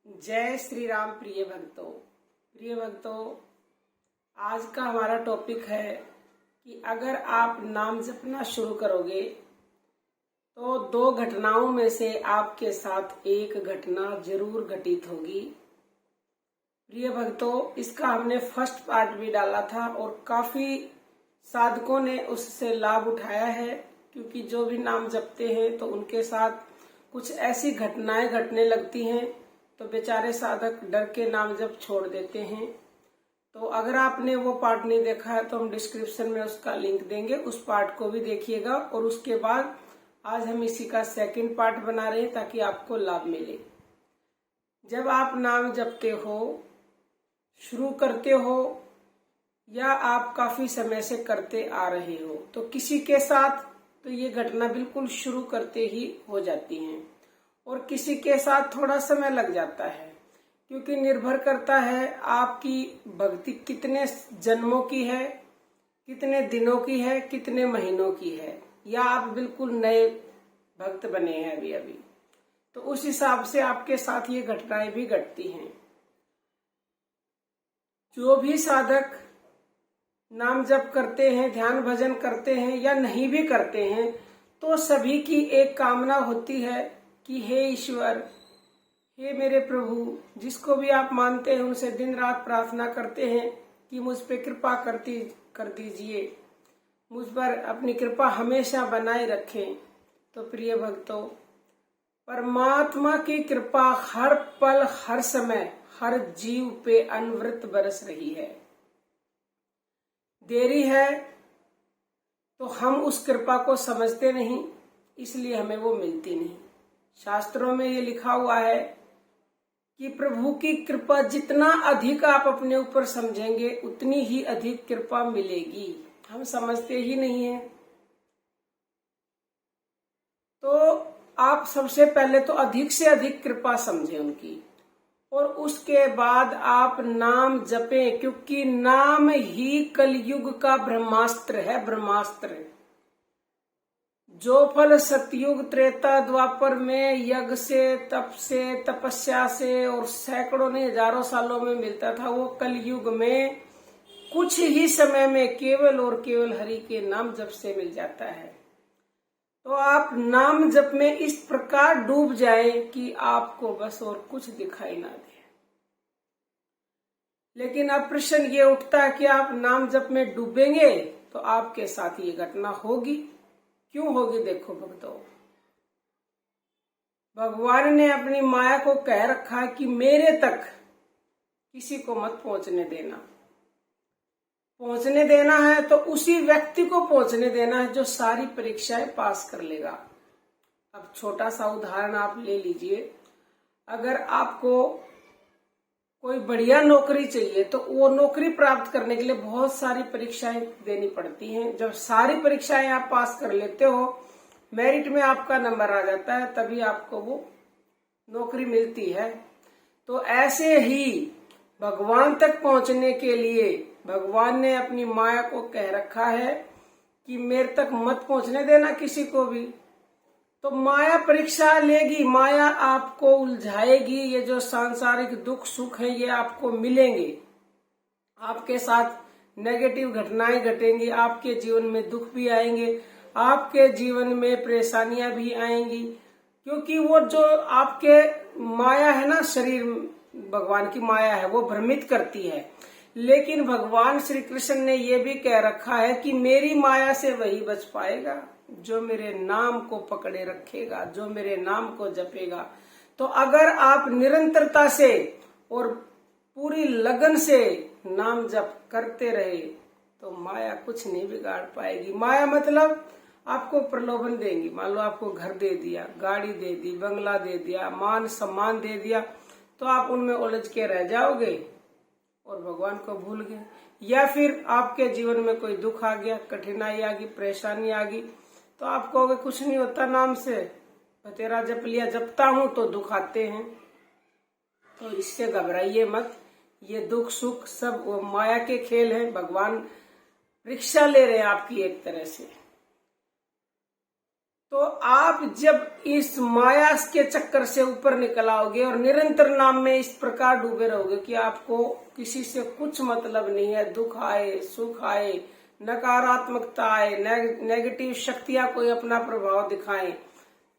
जय श्री राम। प्रिय भक्तों, आज का हमारा टॉपिक है कि अगर आप नाम जपना शुरू करोगे तो दो घटनाओं में से आपके साथ एक घटना जरूर घटित होगी। प्रिय भक्तों, इसका हमने फर्स्ट पार्ट भी डाला था और काफी साधकों ने उससे लाभ उठाया है, क्योंकि जो भी नाम जपते हैं तो उनके साथ कुछ ऐसी घटनाएं घटने लगती हैं तो बेचारे साधक डर के नाम जप छोड़ देते हैं। तो अगर आपने वो पार्ट नहीं देखा है तो हम डिस्क्रिप्शन में उसका लिंक देंगे, उस पार्ट को भी देखिएगा। और उसके बाद आज हम इसी का सेकंड पार्ट बना रहे हैं ताकि आपको लाभ मिले। जब आप नाम जपते हो, शुरू करते हो या आप काफी समय से करते आ रहे हो, तो किसी के साथ तो ये घटना बिल्कुल शुरू करते ही हो जाती है और किसी के साथ थोड़ा समय लग जाता है, क्योंकि निर्भर करता है आपकी भक्ति कितने जन्मों की है, कितने दिनों की है, कितने महीनों की है, या आप बिल्कुल नए भक्त बने हैं अभी। तो उस हिसाब से आपके साथ ये घटनाएं भी घटती हैं। जो भी साधक नाम जप करते हैं, ध्यान भजन करते हैं या नहीं भी करते हैं, तो सभी की एक कामना होती है कि हे ईश्वर, हे मेरे प्रभु, जिसको भी आप मानते हैं उनसे दिन रात प्रार्थना करते हैं कि मुझ पे कृपा कर दीजिए, मुझ पर अपनी कृपा हमेशा बनाए रखें। तो प्रिय भक्तों, परमात्मा की कृपा हर पल, हर समय, हर जीव पे अनवरत बरस रही है। देरी है तो हम उस कृपा को समझते नहीं, इसलिए हमें वो मिलती नहीं। शास्त्रों में ये लिखा हुआ है कि प्रभु की कृपा जितना अधिक आप अपने ऊपर समझेंगे उतनी ही अधिक कृपा मिलेगी। हम समझते ही नहीं है। तो आप सबसे पहले तो अधिक से अधिक कृपा समझें उनकी, और उसके बाद आप नाम जपें, क्योंकि नाम ही कलयुग का ब्रह्मास्त्र है। ब्रह्मास्त्र जो फल सतयुग, त्रेता, द्वापर में यज्ञ से, तप से, तपस्या से और सैकड़ों ने हजारों सालों में मिलता था, वो कलयुग में कुछ ही समय में केवल और केवल हरि के नाम जप से मिल जाता है। तो आप नाम जप में इस प्रकार डूब जाएं कि आपको बस और कुछ दिखाई ना दे। लेकिन अब प्रश्न ये उठता है कि आप नाम जप में डूबेंगे तो आपके साथ ये घटना होगी। क्यों होगी? देखो भक्तों, भगवान ने अपनी माया को कह रखा है कि मेरे तक किसी को मत पहुंचने देना। पहुंचने देना है तो उसी व्यक्ति को पहुंचने देना है जो सारी परीक्षाएं पास कर लेगा। अब छोटा सा उदाहरण आप ले लीजिए। अगर आपको कोई बढ़िया नौकरी चाहिए तो वो नौकरी प्राप्त करने के लिए बहुत सारी परीक्षाएं देनी पड़ती हैं। जब सारी परीक्षाएं आप पास कर लेते हो, मेरिट में आपका नंबर आ जाता है, तभी आपको वो नौकरी मिलती है। तो ऐसे ही भगवान तक पहुंचने के लिए भगवान ने अपनी माया को कह रखा है कि मेरे तक मत पहुंचने देना किसी को भी। तो माया परीक्षा लेगी, माया आपको उलझाएगी। ये जो सांसारिक दुख सुख है ये आपको मिलेंगे, आपके साथ नेगेटिव घटनाएं घटेंगी, आपके जीवन में दुख भी आएंगे, आपके जीवन में परेशानियां भी आएंगी, क्योंकि वो जो आपके माया है ना, शरीर भगवान की माया है, वो भ्रमित करती है। लेकिन भगवान श्री कृष्ण ने ये भी कह रखा है कि मेरी माया से वही बच पाएगा जो मेरे नाम को पकड़े रखेगा, जो मेरे नाम को जपेगा। तो अगर आप निरंतरता से और पूरी लगन से नाम जप करते रहे तो माया कुछ नहीं बिगाड़ पाएगी। माया मतलब आपको प्रलोभन देंगी। मान लो आपको घर दे दिया, गाड़ी दे दी, बंगला दे दिया, मान सम्मान दे दिया, तो आप उनमें उलझ के रह जाओगे और भगवान को भूल गए। या फिर आपके जीवन में कोई दुख आ गया, कठिनाई आ गई, परेशानी आ गई, तो आप कहोगे कुछ नहीं होता नाम से, तेरा जप लिया, जपता हूं तो दुख आते हैं। तो इससे घबराइए मत। ये दुख सुख सब वो माया के खेल हैं। भगवान परीक्षा ले रहे हैं आपकी एक तरह से। तो आप जब इस माया के चक्कर से ऊपर निकल आओगे और निरंतर नाम में इस प्रकार डूबे रहोगे कि आपको किसी से कुछ मतलब नहीं है, दुख आए सुख आए, नकारात्मकता आए, नेगेटिव शक्तियां कोई अपना प्रभाव दिखाएं,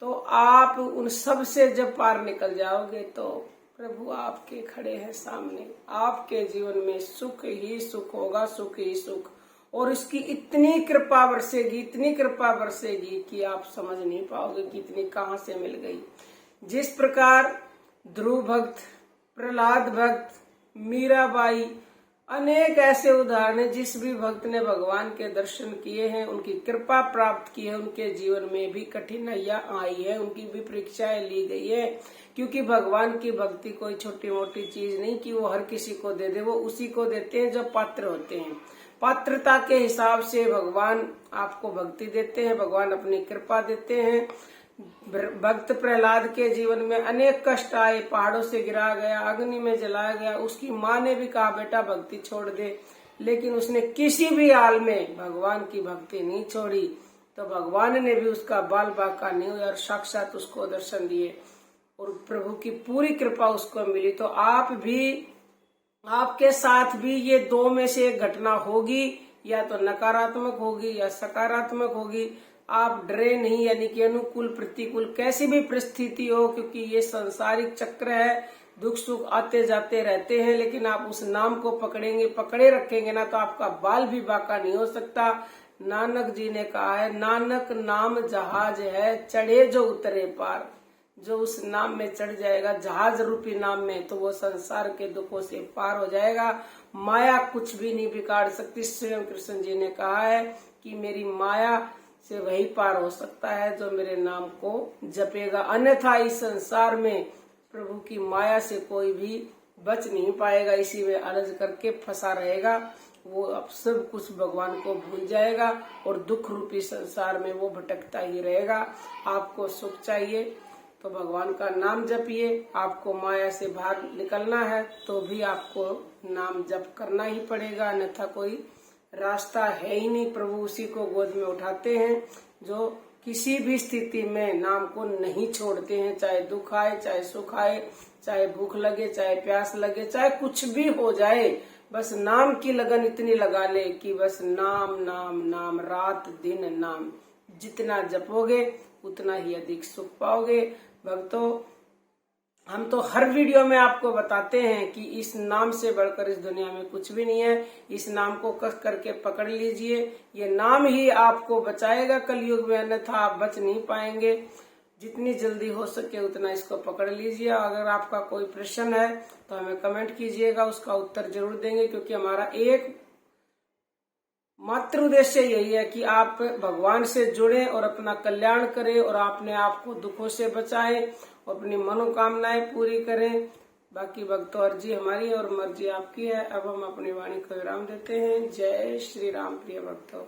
तो आप उन सब से जब पार निकल जाओगे तो प्रभु आपके खड़े हैं सामने। आपके जीवन में सुख ही सुख होगा, सुख ही सुख, और उसकी इतनी कृपा बरसेगी, इतनी कृपा बरसेगी कि आप समझ नहीं पाओगे कि इतनी कहां से मिल गई। जिस प्रकार ध्रुव भक्त, प्रहलाद भक्त, मीराबाई, अनेक ऐसे उदाहरण हैं। जिस भी भक्त ने भगवान के दर्शन किए हैं, उनकी कृपा प्राप्त की है, उनके जीवन में भी कठिनाइयां आई है, उनकी भी परीक्षाएं ली गई है। क्योंकि भगवान की भक्ति कोई छोटी मोटी चीज नहीं कि वो हर किसी को दे दे, वो उसी को देते हैं जो पात्र होते हैं। पात्रता के हिसाब से भगवान आपको भक्ति देते हैं, भगवान अपनी कृपा देते हैं। भक्त प्रहलाद के जीवन में अनेक कष्ट आए, पहाड़ों से गिरा गया, अग्नि में जलाया गया, उसकी माँ ने भी कहा बेटा भक्ति छोड़ दे, लेकिन उसने किसी भी हाल में भगवान की भक्ति नहीं छोड़ी। तो भगवान ने भी उसका बाल बांका नहीं हुआ और साक्षात उसको दर्शन दिए और प्रभु की पूरी कृपा उसको मिली। तो आप भी, आपके साथ भी ये दो में से एक घटना होगी, या तो नकारात्मक होगी या सकारात्मक होगी। आप डरे नहीं, यानी कि अनुकूल प्रतिकूल कैसी भी परिस्थिति हो, क्योंकि ये सांसारिक चक्र है, दुख सुख आते जाते रहते हैं, लेकिन आप उस नाम को पकड़ेंगे, पकड़े रखेंगे ना, तो आपका बाल भी बांका नहीं हो सकता। नानक जी ने कहा है, नानक नाम जहाज है, चढ़े जो उतरे पार। जो उस नाम में चढ़ जाएगा, जहाज रूपी नाम में, तो वो संसार के दुखों से पार हो जाएगा। माया कुछ भी नहीं बिगाड़ सकती। स्वयं कृष्ण जी ने कहा है कि मेरी माया से वही पार हो सकता है जो मेरे नाम को जपेगा, अन्यथा इस संसार में प्रभु की माया से कोई भी बच नहीं पाएगा। इसी में अलझ करके फंसा रहेगा, वो अब सब कुछ भगवान को भूल जाएगा और दुख रूपी संसार में वो भटकता ही रहेगा। आपको सुख चाहिए तो भगवान का नाम जपिए। आपको माया से बाहर निकलना है तो भी आपको नाम जप करना ही पड़ेगा, अन्यथा कोई रास्ता है ही नहीं। प्रभु उसी को गोद में उठाते हैं जो किसी भी स्थिति में नाम को नहीं छोड़ते हैं। चाहे दुख आए, चाहे सुख आए, चाहे भूख लगे, चाहे प्यास लगे, चाहे कुछ भी हो जाए, बस नाम की लगन इतनी लगा ले कि बस नाम नाम नाम, रात दिन नाम। जितना जपोगे उतना ही अधिक सुख पाओगे। भक्तों, हम तो हर वीडियो में आपको बताते हैं कि इस नाम से बढ़कर इस दुनिया में कुछ भी नहीं है। इस नाम को कस करके पकड़ लीजिए, ये नाम ही आपको बचाएगा कलयुग में, अन्यथा आप बच नहीं पाएंगे। जितनी जल्दी हो सके उतना इसको पकड़ लीजिए। अगर आपका कोई प्रश्न है तो हमें कमेंट कीजिएगा, उसका उत्तर जरूर देंगे, क्योंकि हमारा एक मात्र उद्देश्य यही है कि आप भगवान से जुड़ें और अपना कल्याण करें और अपने आप को दुखों से बचाएं और अपनी मनोकामनाएं पूरी करें। बाकी भक्तों, अर्जी हमारी और मर्जी आपकी है। अब हम अपनी वाणी को विराम देते हैं। जय श्री राम। प्रिय भक्तों।